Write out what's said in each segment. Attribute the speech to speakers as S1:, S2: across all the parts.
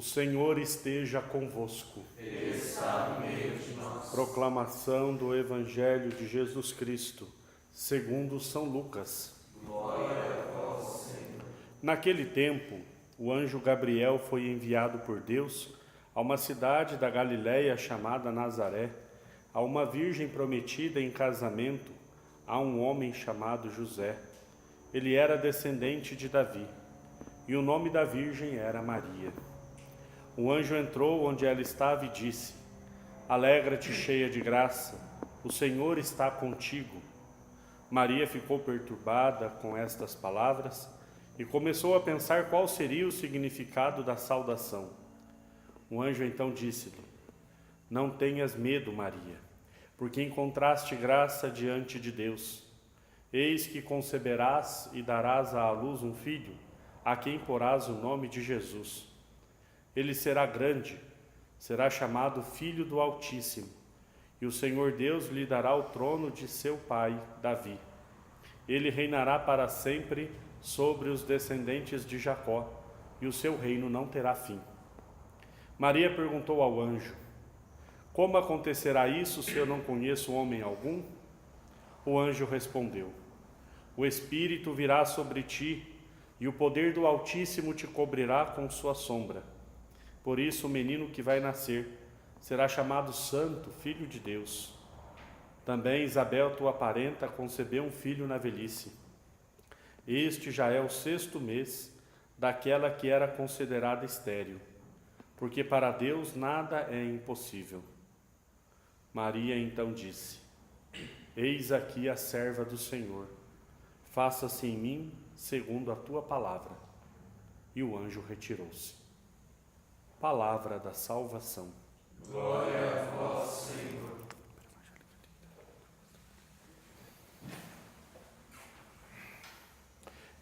S1: Senhor esteja convosco.
S2: Ele está no meio de nós.
S1: Proclamação do Evangelho de Jesus Cristo, segundo São Lucas.
S2: Glória a vós, Senhor.
S1: Naquele tempo, o anjo Gabriel foi enviado por Deus a uma cidade da Galiléia chamada Nazaré, a uma virgem prometida em casamento a um homem chamado José. Ele era descendente de Davi, e o nome da virgem era Maria. O anjo entrou onde ela estava e disse: Alegra-te, cheia de graça, o Senhor está contigo. Maria ficou perturbada com estas palavras e começou a pensar qual seria o significado da saudação. O anjo então disse-lhe: Não tenhas medo, Maria, porque encontraste graça diante de Deus. Eis que conceberás e darás à luz um filho, a quem porás o nome de Jesus. Ele será grande, será chamado Filho do Altíssimo, e o Senhor Deus lhe dará o trono de seu pai, Davi. Ele reinará para sempre sobre os descendentes de Jacó, e o seu reino não terá fim. Maria perguntou ao anjo: Como acontecerá isso se eu não conheço homem algum? O anjo respondeu: O Espírito virá sobre ti, e o poder do Altíssimo te cobrirá com sua sombra. Por isso o menino que vai nascer será chamado Santo, Filho de Deus. Também Isabel, tua parenta, concebeu um filho na velhice. Este já é o 6º mês daquela que era considerada estéril, porque para Deus nada é impossível. Maria então disse: Eis aqui a serva do Senhor, faça-se em mim segundo a tua palavra. E o anjo retirou-se. Palavra da salvação.
S2: Glória a vós, Senhor.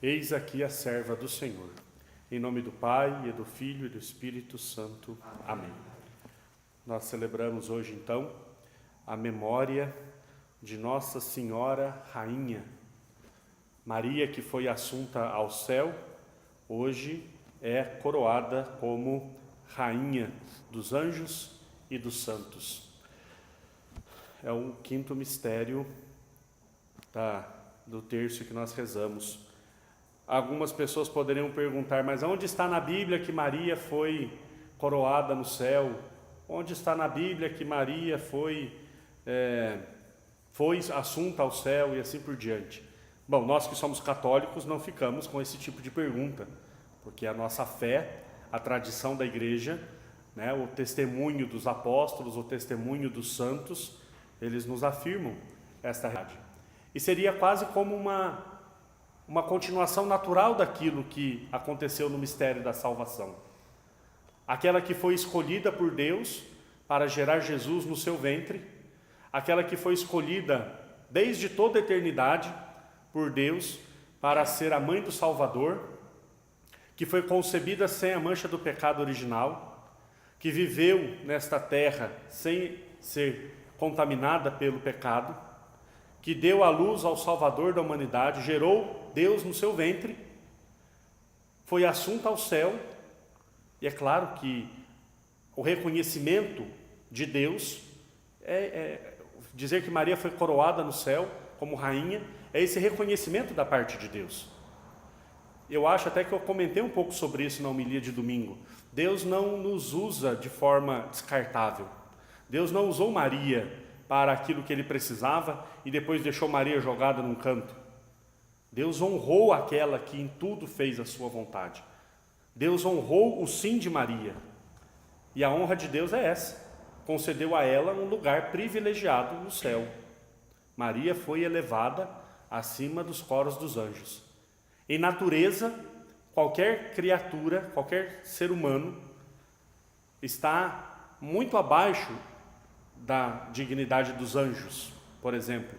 S1: Eis aqui a serva do Senhor. Em nome do Pai, e do Filho, e do Espírito Santo. Amém. Nós celebramos hoje, então, a memória de Nossa Senhora Rainha. Maria, que foi assunta ao céu, hoje é coroada como Rainha dos anjos e dos santos. É o 5º mistério do terço que nós rezamos. Algumas pessoas poderiam perguntar: mas onde está na Bíblia que Maria foi coroada no céu? Onde está na Bíblia que Maria foi assunta ao céu e assim por diante? Bom, nós que somos católicos não ficamos com esse tipo de pergunta, porque a nossa fé, a tradição da igreja, o testemunho dos apóstolos, o testemunho dos santos, eles nos afirmam esta realidade. E seria quase como uma continuação natural daquilo que aconteceu no mistério da salvação. Aquela que foi escolhida por Deus para gerar Jesus no seu ventre, aquela que foi escolhida desde toda a eternidade por Deus para ser a mãe do Salvador, que foi concebida sem a mancha do pecado original, que viveu nesta terra sem ser contaminada pelo pecado, que deu à luz ao Salvador da humanidade, gerou Deus no seu ventre, foi assunta ao céu, e é claro que o reconhecimento de Deus, dizer que Maria foi coroada no céu como rainha, é esse reconhecimento da parte de Deus. Eu acho até que eu comentei um pouco sobre isso na homilia de domingo. Deus não nos usa de forma descartável. Deus não usou Maria para aquilo que ele precisava e depois deixou Maria jogada num canto. Deus honrou aquela que em tudo fez a sua vontade. Deus honrou o sim de Maria. E a honra de Deus é essa: concedeu a ela um lugar privilegiado no céu. Maria foi elevada acima dos coros dos anjos. Em natureza, qualquer criatura, qualquer ser humano está muito abaixo da dignidade dos anjos, por exemplo,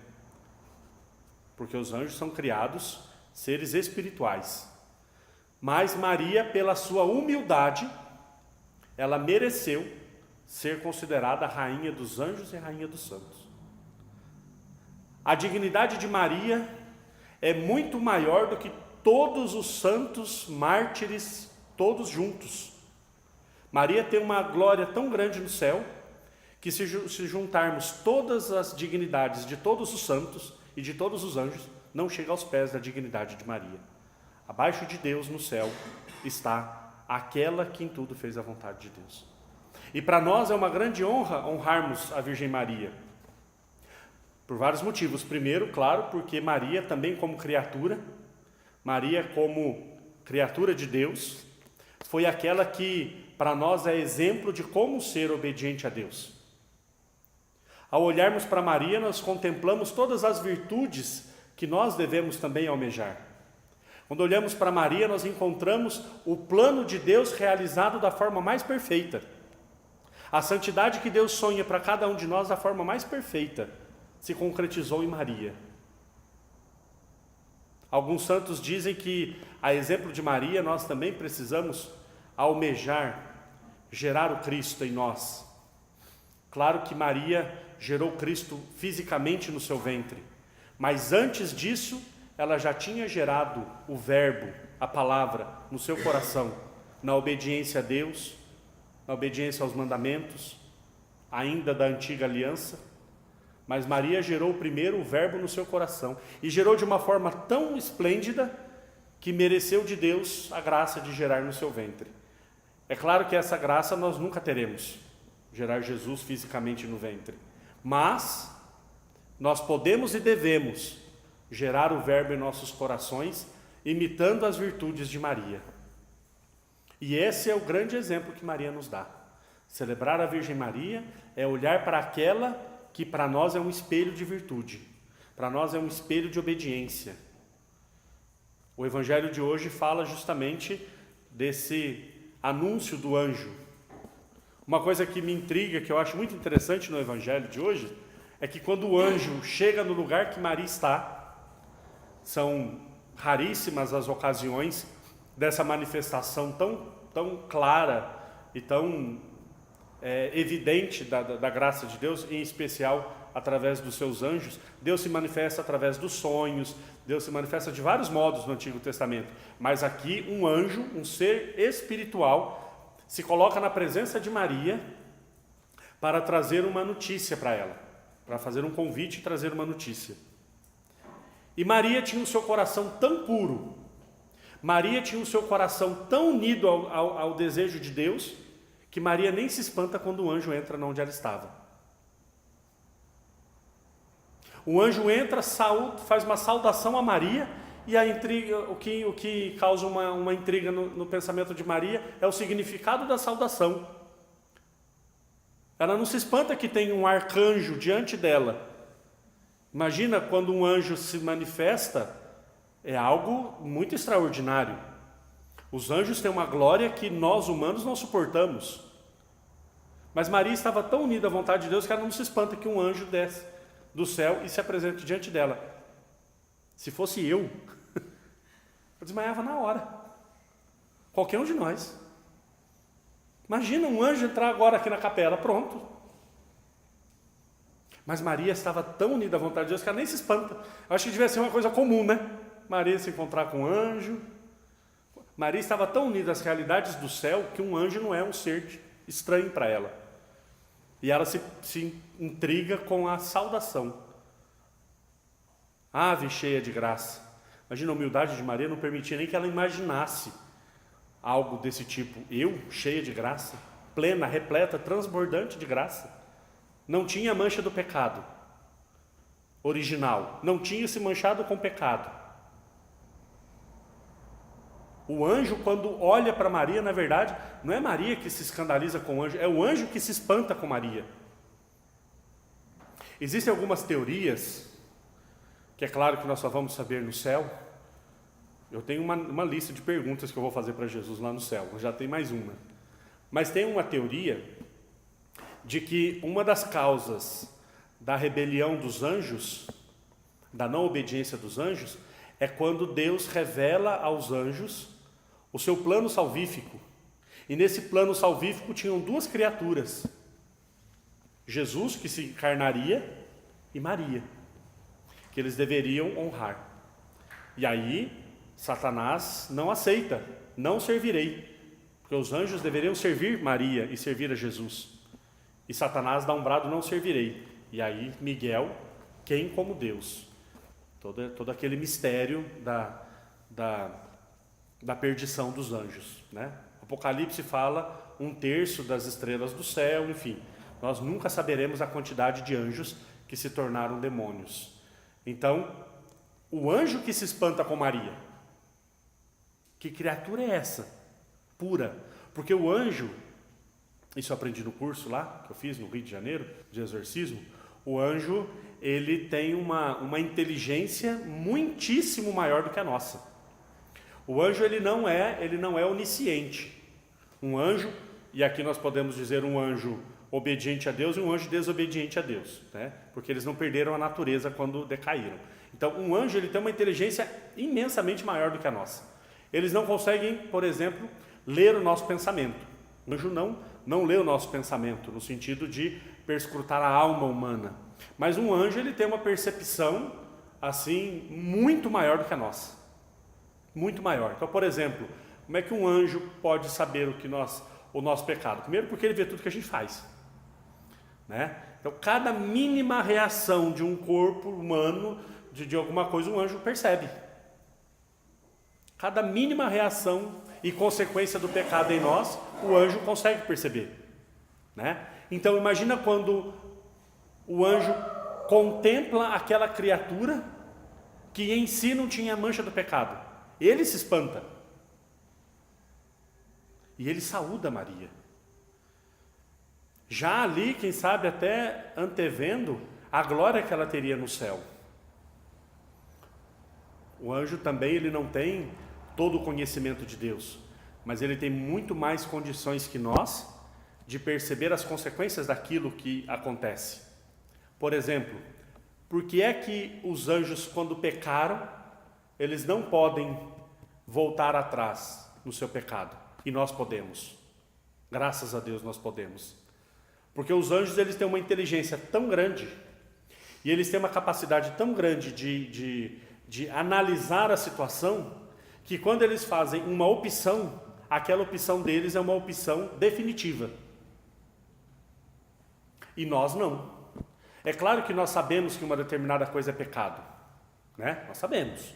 S1: porque os anjos são criados seres espirituais. Mas Maria, pela sua humildade, ela mereceu ser considerada a rainha dos anjos e a rainha dos santos. A dignidade de Maria é muito maior do que todos os santos mártires, todos juntos. Maria tem uma glória tão grande no céu, que se juntarmos todas as dignidades de todos os santos e de todos os anjos, não chega aos pés da dignidade de Maria. Abaixo de Deus no céu está aquela que em tudo fez a vontade de Deus. E para nós é uma grande honra honrarmos a Virgem Maria, por vários motivos. Primeiro, claro, porque Maria também como criatura, Maria como criatura de Deus, foi aquela que para nós é exemplo de como ser obediente a Deus. Ao olharmos para Maria, nós contemplamos todas as virtudes que nós devemos também almejar. Quando olhamos para Maria, nós encontramos o plano de Deus realizado da forma mais perfeita. A santidade que Deus sonha para cada um de nós da forma mais perfeita se concretizou em Maria. Alguns santos dizem que, a exemplo de Maria, nós também precisamos almejar, gerar o Cristo em nós. Claro que Maria gerou Cristo fisicamente no seu ventre, mas antes disso, ela já tinha gerado o Verbo, a palavra, no seu coração, na obediência a Deus, na obediência aos mandamentos, ainda da antiga aliança. Mas Maria gerou primeiro o Verbo no seu coração, e gerou de uma forma tão esplêndida, que mereceu de Deus a graça de gerar no seu ventre. É claro que essa graça nós nunca teremos, gerar Jesus fisicamente no ventre. Mas nós podemos e devemos gerar o Verbo em nossos corações, imitando as virtudes de Maria. E esse é o grande exemplo que Maria nos dá. Celebrar a Virgem Maria é olhar para aquela que para nós é um espelho de virtude, para nós é um espelho de obediência. O Evangelho de hoje fala justamente desse anúncio do anjo. Uma coisa que me intriga, que eu acho muito interessante no Evangelho de hoje, é que quando o anjo chega no lugar que Maria está, são raríssimas as ocasiões dessa manifestação tão clara e tão evidente da graça de Deus, em especial através dos seus anjos. Deus se manifesta através dos sonhos, Deus se manifesta de vários modos no Antigo Testamento, mas aqui um anjo, um ser espiritual, se coloca na presença de Maria para trazer uma notícia para ela, para fazer um convite e trazer uma notícia. E Maria tinha o seu coração tão puro, Maria tinha o seu coração tão unido ao desejo de Deus, que Maria nem se espanta quando o anjo entra onde ela estava. O anjo entra, faz uma saudação a Maria, e a intriga, o que causa uma intriga no pensamento de Maria é o significado da saudação. Ela não se espanta que tem um arcanjo diante dela. Imagina quando um anjo se manifesta, é algo muito extraordinário. Os anjos têm uma glória que nós humanos não suportamos. Mas Maria estava tão unida à vontade de Deus que ela não se espanta que um anjo desce do céu e se apresente diante dela. Se fosse eu desmaiava na hora. Qualquer um de nós. Imagina um anjo entrar agora aqui na capela, pronto. Mas Maria estava tão unida à vontade de Deus que ela nem se espanta. Eu acho que devia ser uma coisa comum, né? Maria se encontrar com um anjo. Maria estava tão unida às realidades do céu que um anjo não é um ser estranho para ela. E ela se intriga com a saudação. Ave cheia de graça. Imagina, a humildade de Maria não permitia nem que ela imaginasse algo desse tipo. Eu, cheia de graça, plena, repleta, transbordante de graça. Não tinha mancha do pecado original. Não tinha se manchado com pecado. O anjo, quando olha para Maria, na verdade, não é Maria que se escandaliza com o anjo, é o anjo que se espanta com Maria. Existem algumas teorias, que é claro que nós só vamos saber no céu. Eu tenho uma lista de perguntas que eu vou fazer para Jesus lá no céu, já tem mais uma. Mas tem uma teoria de que uma das causas da rebelião dos anjos, da não obediência dos anjos, é quando Deus revela aos anjos o seu plano salvífico. E nesse plano salvífico tinham duas criaturas: Jesus, que se encarnaria, e Maria, que eles deveriam honrar. E aí Satanás não aceita, não servirei. Porque os anjos deveriam servir Maria e servir a Jesus. E Satanás dá um brado, não servirei. E aí Miguel, quem como Deus? Todo aquele mistério da perdição dos anjos, né? Apocalipse fala 1/3 das estrelas do céu, enfim. Nós nunca saberemos a quantidade de anjos que se tornaram demônios. Então, o anjo que se espanta com Maria, que criatura é essa? Pura. Porque o anjo, isso eu aprendi no curso lá, que eu fiz no Rio de Janeiro, de exorcismo, o anjo, ele tem uma inteligência muitíssimo maior do que a nossa. O anjo, ele não é onisciente. Um anjo, e aqui nós podemos dizer um anjo obediente a Deus e um anjo desobediente a Deus, né? Porque eles não perderam a natureza quando decaíram. Então, um anjo, ele tem uma inteligência imensamente maior do que a nossa. Eles não conseguem, por exemplo, ler o nosso pensamento. O anjo não lê o nosso pensamento, no sentido de perscrutar a alma humana. Mas um anjo, ele tem uma percepção, assim, muito maior do que a nossa. Muito maior. Então, por exemplo, como é que um anjo pode saber o nosso pecado? Primeiro, porque ele vê tudo que a gente faz, né? Então, cada mínima reação de um corpo humano, de alguma coisa, um anjo percebe. Cada mínima reação e consequência do pecado em nós, o anjo consegue perceber, né? Então, imagina quando o anjo contempla aquela criatura que em si não tinha mancha do pecado. Ele se espanta. E ele saúda Maria. Já ali, quem sabe, até antevendo a glória que ela teria no céu. O anjo também, ele não tem todo o conhecimento de Deus, mas ele tem muito mais condições que nós de perceber as consequências daquilo que acontece. Por exemplo, por que é que os anjos, quando pecaram, eles não podem voltar atrás no seu pecado? E nós podemos. Graças a Deus nós podemos. Porque os anjos, eles têm uma inteligência tão grande, e eles têm uma capacidade tão grande de analisar a situação, que quando eles fazem uma opção, aquela opção deles é uma opção definitiva. E nós não. É claro que nós sabemos que uma determinada coisa é pecado, né? Nós sabemos.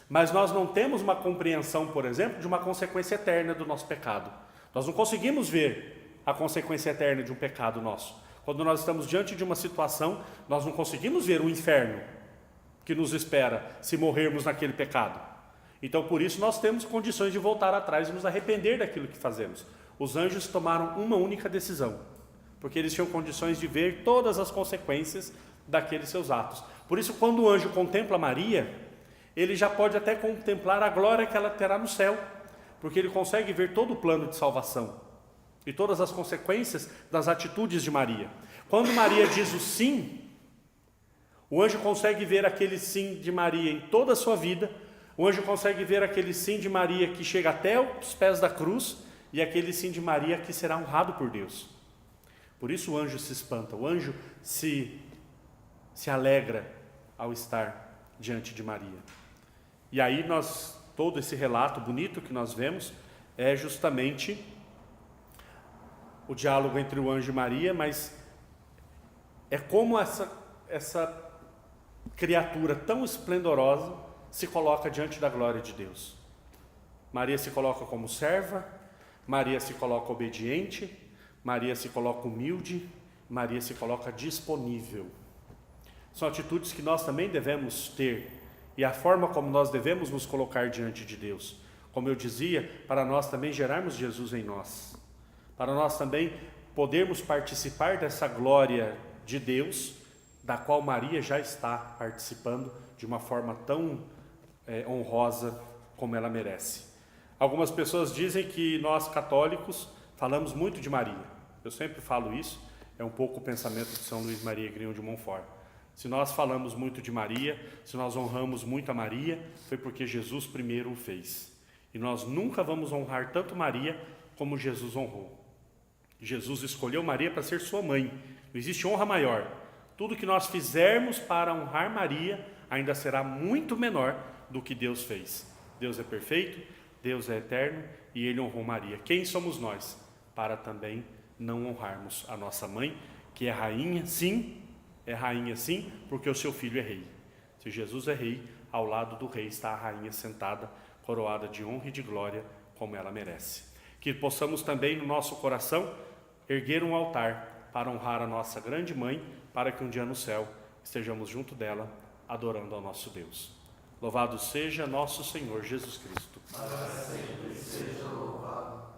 S1: Mas nós não temos uma compreensão, por exemplo, de uma consequência eterna do nosso pecado. Nós não conseguimos ver a consequência eterna de um pecado nosso. Quando nós estamos diante de uma situação, nós não conseguimos ver o inferno que nos espera se morrermos naquele pecado. Então, por isso, nós temos condições de voltar atrás e nos arrepender daquilo que fazemos. Os anjos tomaram uma única decisão, porque eles tinham condições de ver todas as consequências daqueles seus atos. Por isso, quando o anjo contempla Maria, ele já pode até contemplar a glória que ela terá no céu, porque ele consegue ver todo o plano de salvação e todas as consequências das atitudes de Maria. Quando Maria diz o sim, o anjo consegue ver aquele sim de Maria em toda a sua vida. O anjo consegue ver aquele sim de Maria que chega até os pés da cruz e aquele sim de Maria que será honrado por Deus. Por isso o anjo se espanta, o anjo se alegra ao estar diante de Maria. E aí todo esse relato bonito que nós vemos é justamente o diálogo entre o anjo e Maria, mas é como essa criatura tão esplendorosa se coloca diante da glória de Deus. Maria se coloca como serva, Maria se coloca obediente, Maria se coloca humilde, Maria se coloca disponível. São atitudes que nós também devemos ter, e a forma como nós devemos nos colocar diante de Deus. Como eu dizia, para nós também gerarmos Jesus em nós, para nós também podermos participar dessa glória de Deus, da qual Maria já está participando de uma forma tão honrosa como ela merece. Algumas pessoas dizem que nós católicos falamos muito de Maria. Eu sempre falo isso, é um pouco o pensamento de São Luís Maria Grignion de Montfort. Se nós falamos muito de Maria, se nós honramos muito a Maria, foi porque Jesus primeiro o fez. E nós nunca vamos honrar tanto Maria como Jesus honrou. Jesus escolheu Maria para ser sua mãe. Não existe honra maior. Tudo que nós fizermos para honrar Maria ainda será muito menor do que Deus fez. Deus é perfeito, Deus é eterno e ele honrou Maria. Quem somos nós para também não honrarmos a nossa mãe, que é rainha, sim, porque o seu filho é rei. Se Jesus é rei, ao lado do rei está a rainha sentada, coroada de honra e de glória, como ela merece. Que possamos também no nosso coração erguer um altar para honrar a nossa grande mãe, para que um dia no céu estejamos junto dela, adorando ao nosso Deus. Louvado seja nosso Senhor Jesus Cristo.
S2: Para sempre seja louvado.